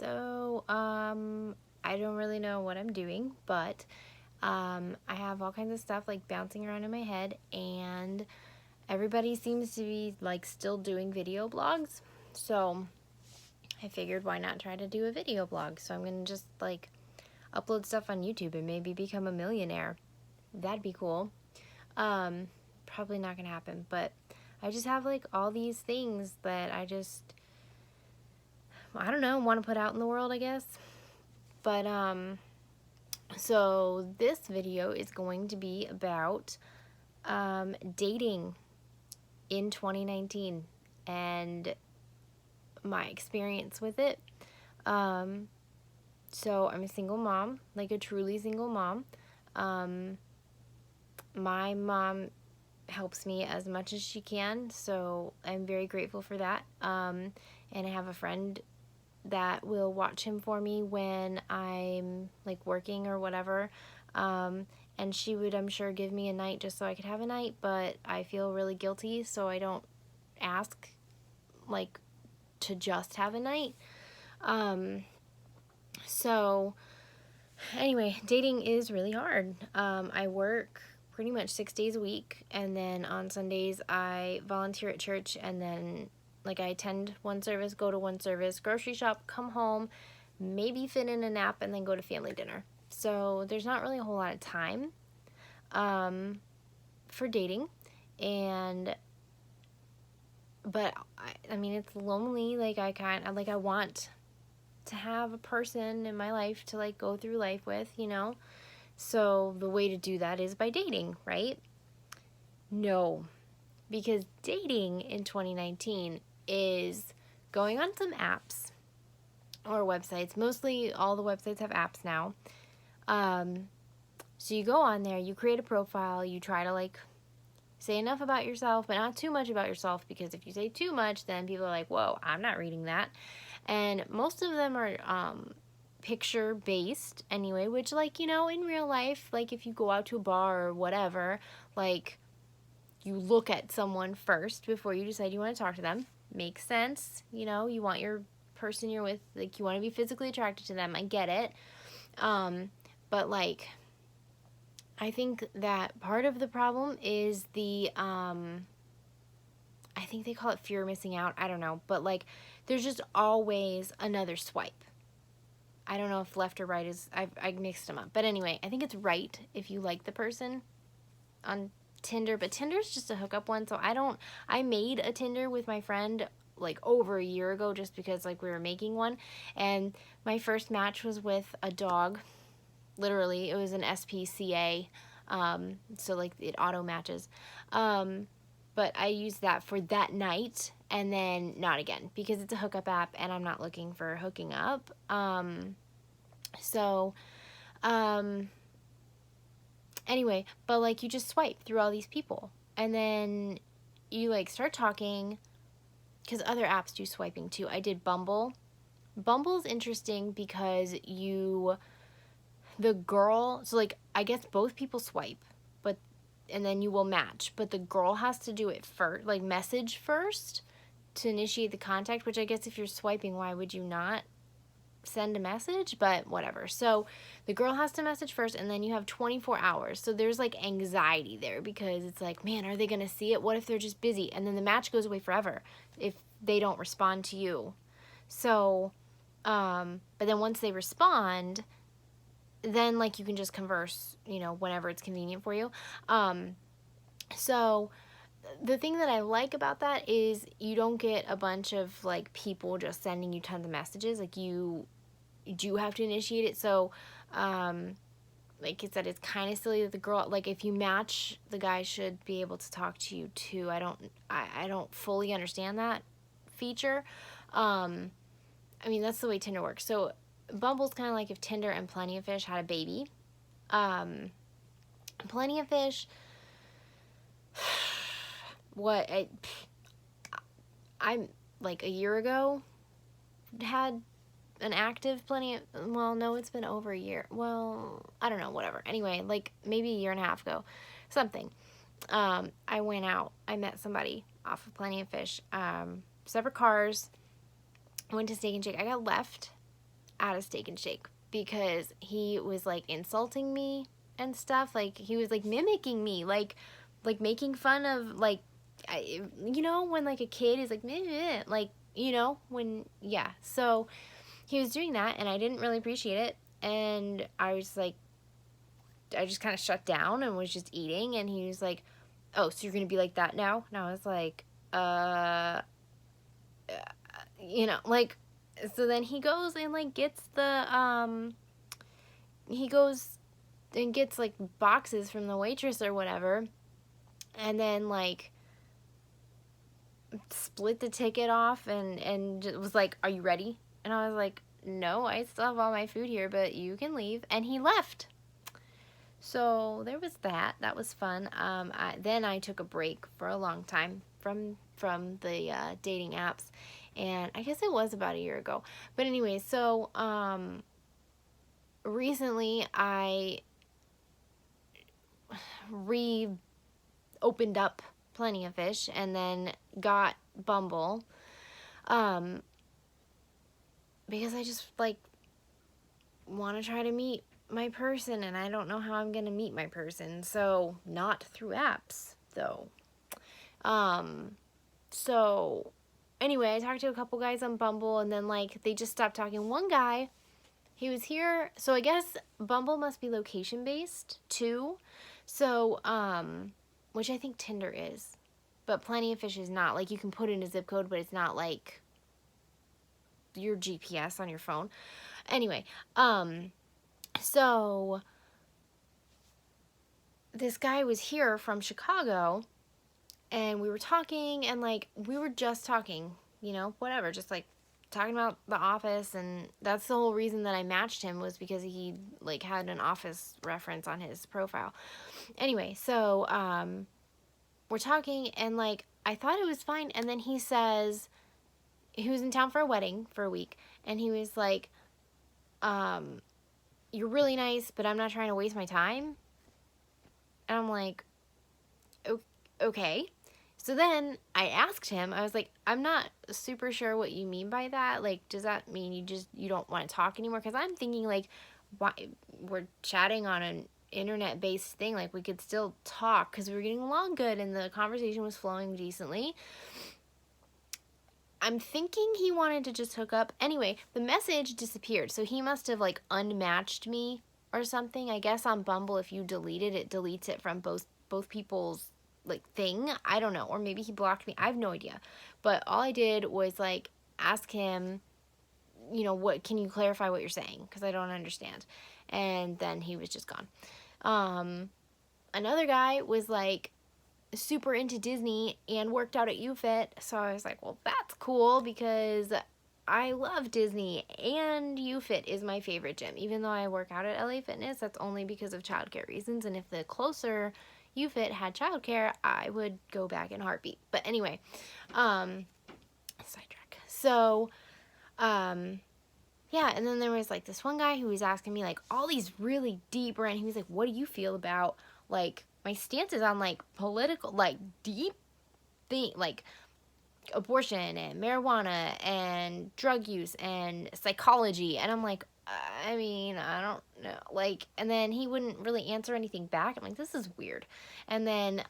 So, I don't really know what I'm doing, but I have all kinds of stuff like bouncing around in my head, and everybody seems to be like still doing video blogs. So, I figured why not try to do a video blog? So, I'm gonna just like upload stuff on YouTube and maybe become a millionaire. That'd be cool. Um, Probably not gonna happen, but I just have like all these things that I don't know, want to put out in the world, I guess. But so this video is going to be about dating in 2019 and my experience with it. Um, so I'm a single mom, like a truly single mom. Um, my mom helps me as much as she can, so I'm very grateful for that. And I have a friend that will watch him for me when I'm like working or whatever. And she would, I'm sure, give me a night just so I could have a night, but I feel really guilty, so I don't ask like to just have a night. So anyway, dating is really hard. I work pretty much 6 days a week, and then on Sundays I volunteer at church, and then like I attend one service, go to one service, grocery shop, come home, maybe fit in a nap, and then go to family dinner. So there's not really a whole lot of time for dating, and but I mean it's lonely. Like I want to have a person in my life to like go through life with, you know. So the way to do that is by dating, right? No, because dating in 2019 is going on some apps or websites. Mostly all the websites have apps now. So you go on there, you create a profile, you try to like say enough about yourself, but not too much about yourself, because if you say too much, then people are like, whoa, I'm not reading that. And most of them are picture based anyway, which, like, you know, in real life, like if you go out to a bar or whatever, like you look at someone first before you decide you want to talk to them. Makes sense. You know, you want your person you're with, like, you want to be physically attracted to them. I get it. But like, I think that part of the problem is I think they call it fear of missing out. I don't know. But like, there's just always another swipe. I don't know if left or right is, I mixed them up. But anyway, I think it's right if you like the person on Tinder. But Tinder's just a hookup one. So I made a Tinder with my friend like over a year ago just because like we were making one. And my first match was with a dog. Literally, it was an SPCA. So like it auto matches. But I used that for that night and then not again because it's a hookup app and I'm not looking for hooking up. So, um, anyway, but like you just swipe through all these people and then you like start talking because other apps do swiping too. I did Bumble. Bumble's interesting because the girl, so like I guess both people swipe, but and then you will match, but the girl has to do it first, like message first to initiate the contact, which I guess if you're swiping, why would you not send a message? But whatever. So the girl has to message first, and then you have 24 hours. So there's like anxiety there because it's like, man, are they going to see it? What if they're just busy? And then the match goes away forever if they don't respond to you. So, but then once they respond, then like you can just converse, you know, whenever it's convenient for you. So the thing that I like about that is you don't get a bunch of like people just sending you tons of messages. Like you do have to initiate it. So, like I said, it's kind of silly that the girl, like if you match, the guy should be able to talk to you too. I don't fully understand that feature. I mean, that's the way Tinder works. So Bumble's kind of like if Tinder and Plenty of Fish had a baby. Plenty of Fish, what I'm like a year ago had an active Plenty of, well, no, it's been over a year. Well, I don't know, whatever. Anyway, like maybe a year and a half ago, something. I went out. I met somebody off of Plenty of Fish. Separate cars. I went to Steak and Shake. I got left at a Steak and Shake because he was like insulting me and stuff. Like he was like mimicking me, like making fun of like, you know, when like a kid is like meh, meh, like, you know, when, yeah. So he was doing that and I didn't really appreciate it. And I was like, I just kind of shut down and was just eating. And he was like, oh, so you're going to be like that now? And I was like, you know, like, so then he goes and like gets he goes and gets like boxes from the waitress or whatever. And then like split the ticket off and was like, are you ready? And I was like, no, I still have all my food here, but you can leave. And he left. So there was that. That was fun. Then I took a break for a long time from the dating apps, and I guess it was about a year ago. But anyway, so recently I opened up Plenty of Fish and then got Bumble, because I just like want to try to meet my person, and I don't know how I'm gonna meet my person, so not through apps though. So anyway, I talked to a couple guys on Bumble, and then like they just stopped talking. One guy, he was here, so I guess Bumble must be location based too. So which I think Tinder is, but Plenty of Fish is not. Like you can put in a zip code, but it's not like your GPS on your phone. Anyway, so this guy was here from Chicago, and we were talking, and like we were just talking, you know, whatever, just like talking about the Office. And that's the whole reason that I matched him, was because he like had an Office reference on his profile. Anyway, so we're talking, and like I thought it was fine, and then he says he was in town for a wedding for a week, and he was like, you're really nice, but I'm not trying to waste my time. And I'm like, okay. So then I asked him, I was like, I'm not super sure what you mean by that. Like, does that mean you don't want to talk anymore? Because I'm thinking like, why we're chatting on an internet-based thing, like we could still talk because we were getting along good and the conversation was flowing decently. I'm thinking he wanted to just hook up. Anyway, the message disappeared, so he must have like unmatched me or something. I guess on Bumble, if you delete it, it deletes it from both people's like thing. I don't know, or maybe he blocked me. I have no idea. But all I did was like ask him, you know, what can you clarify what you're saying, because I don't understand. And then he was just gone. Another guy was like super into Disney and worked out at UFit. So I was like, well, that's cool because I love Disney and UFit is my favorite gym. Even though I work out at LA Fitness, that's only because of childcare reasons. And if the closer UFit had childcare, I would go back in a heartbeat. But anyway, sidetrack. So, yeah, and then there was like this one guy who was asking me like all these really deep, and he was like, what do you feel about like my stances on like political, like deep thing, like abortion and marijuana and drug use and psychology? And I'm like, I mean, I don't know, like, and then he wouldn't really answer anything back. I'm like, this is weird. And then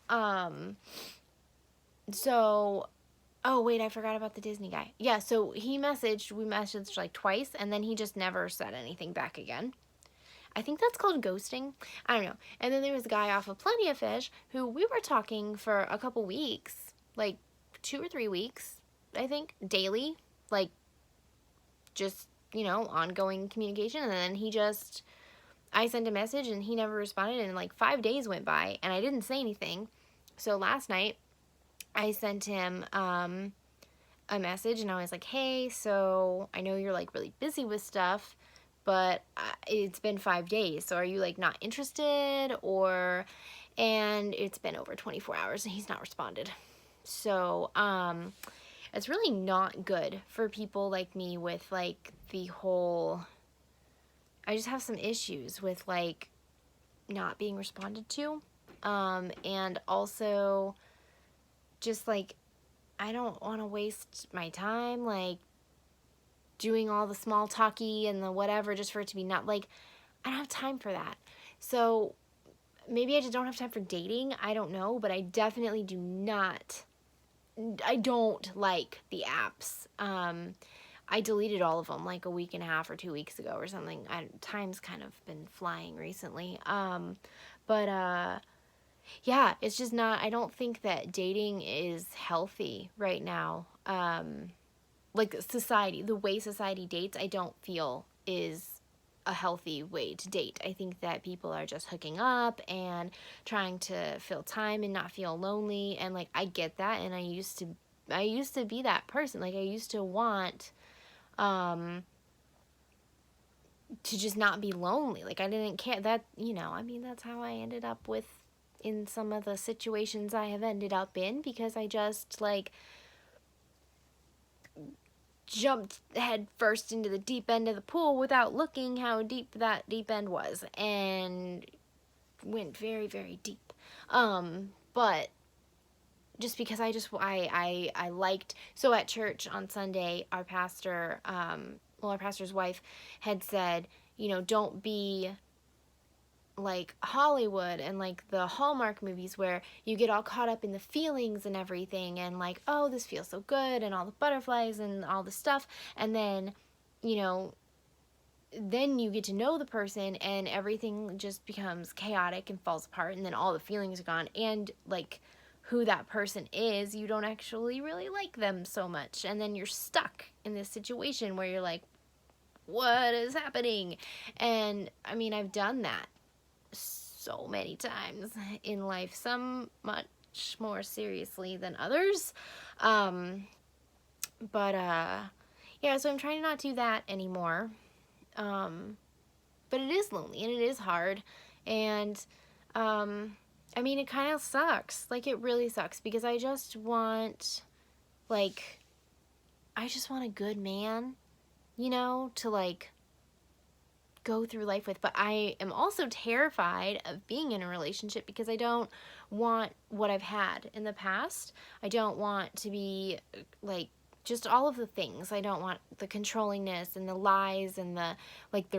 so oh wait, I forgot about the Disney guy. Yeah, so we messaged like twice, and then he just never said anything back again. I think that's called ghosting. I don't know. And then there was a guy off of Plenty of Fish who we were talking for a couple weeks, like 2 or 3 weeks, I think, daily, like just, you know, ongoing communication. And then I sent a message and he never responded, and like 5 days went by and I didn't say anything. So last night I sent him a message and I was like, hey, so I know you're like really busy with stuff, but it's been 5 days, so are you like not interested? Or, and it's been over 24 hours and he's not responded. So it's really not good for people like me with like the whole, I just have some issues with like not being responded to, and also just like I don't want to waste my time like doing all the small talky and the whatever just for it to be not like, I don't have time for that. So maybe I just don't have time for dating. I don't know, but I definitely do not. I don't like the apps. I deleted all of them like a week and a half or 2 weeks ago or something. Time's kind of been flying recently. But yeah, it's just not. I don't think that dating is healthy right now. Like society, the way society dates, I don't feel is a healthy way to date. I think that people are just hooking up and trying to fill time and not feel lonely, and like I get that, and I used to be that person. Like I used to want to just not be lonely. Like I didn't care that, I mean that's how I ended up with in some of the situations I have ended up in, because I just like jumped head first into the deep end of the pool without looking how deep that deep end was, and went very, very deep. But just because I liked, so at church on Sunday, our pastor, our pastor's wife had said, don't be like Hollywood and like the Hallmark movies where you get all caught up in the feelings and everything, and like, oh, this feels so good, and all the butterflies and all the stuff, and then, you know, then you get to know the person and everything just becomes chaotic and falls apart, and then all the feelings are gone, and like who that person is, you don't actually really like them so much, and then you're stuck in this situation where you're like, what is happening? And I mean, I've done that so many times in life, some much more seriously than others. Um, but yeah, so I'm trying to not do that anymore. But it is lonely and it is hard. And I mean, it kind of sucks. Like, it really sucks because I just want, like, I just want a good man, to like go through life with. But I am also terrified of being in a relationship because I don't want what I've had in the past. I don't want to be like just all of the things. I don't want the controllingness and the lies and the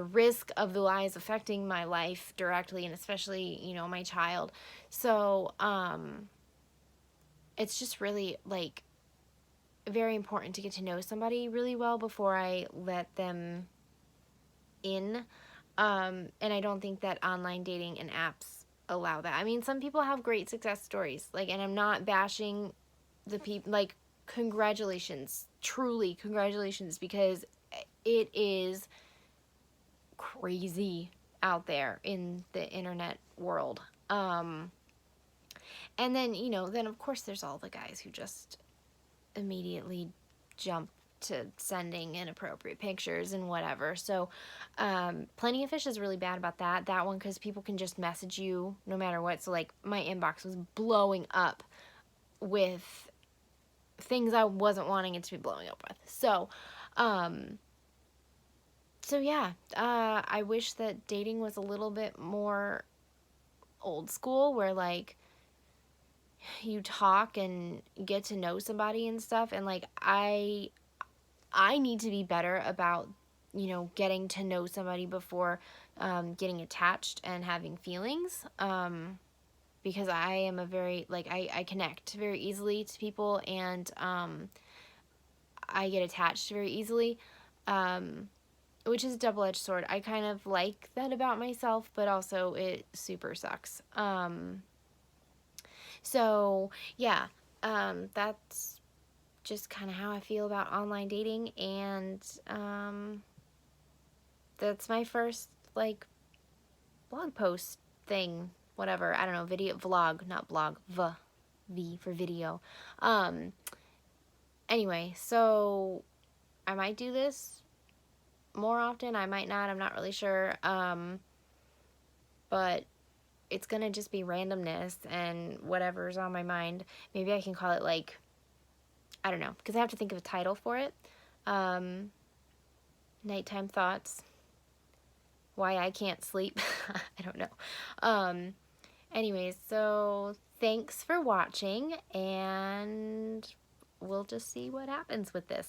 risk of the lies affecting my life directly, and especially, my child. So, it's just really like very important to get to know somebody really well before I let them in. And I don't think that online dating and apps allow that. I mean, some people have great success stories, like, and I'm not bashing the people, like, congratulations, truly congratulations, because it is crazy out there in the internet world. And then, then of course there's all the guys who just immediately jump to sending inappropriate pictures and whatever. So Plenty of Fish is really bad about that one, because people can just message you no matter what. So like my inbox was blowing up with things I wasn't wanting it to be blowing up with. So yeah, I wish that dating was a little bit more old school, where like you talk and get to know somebody and stuff, and like I need to be better about, getting to know somebody before getting attached and having feelings, because I am a very, like, I connect very easily to people, and I get attached very easily, which is a double-edged sword. I kind of like that about myself, but also it super sucks. So, yeah, that's just kind of how I feel about online dating, and that's my first, like, blog post thing, whatever, I don't know, video, vlog, not blog, V for video. Anyway, so I might do this more often, I might not, I'm not really sure, but it's gonna just be randomness and whatever's on my mind. Maybe I can call it, like, I don't know, because I have to think of a title for it. Nighttime thoughts. Why I can't sleep. I don't know. Anyways, so thanks for watching, and we'll just see what happens with this.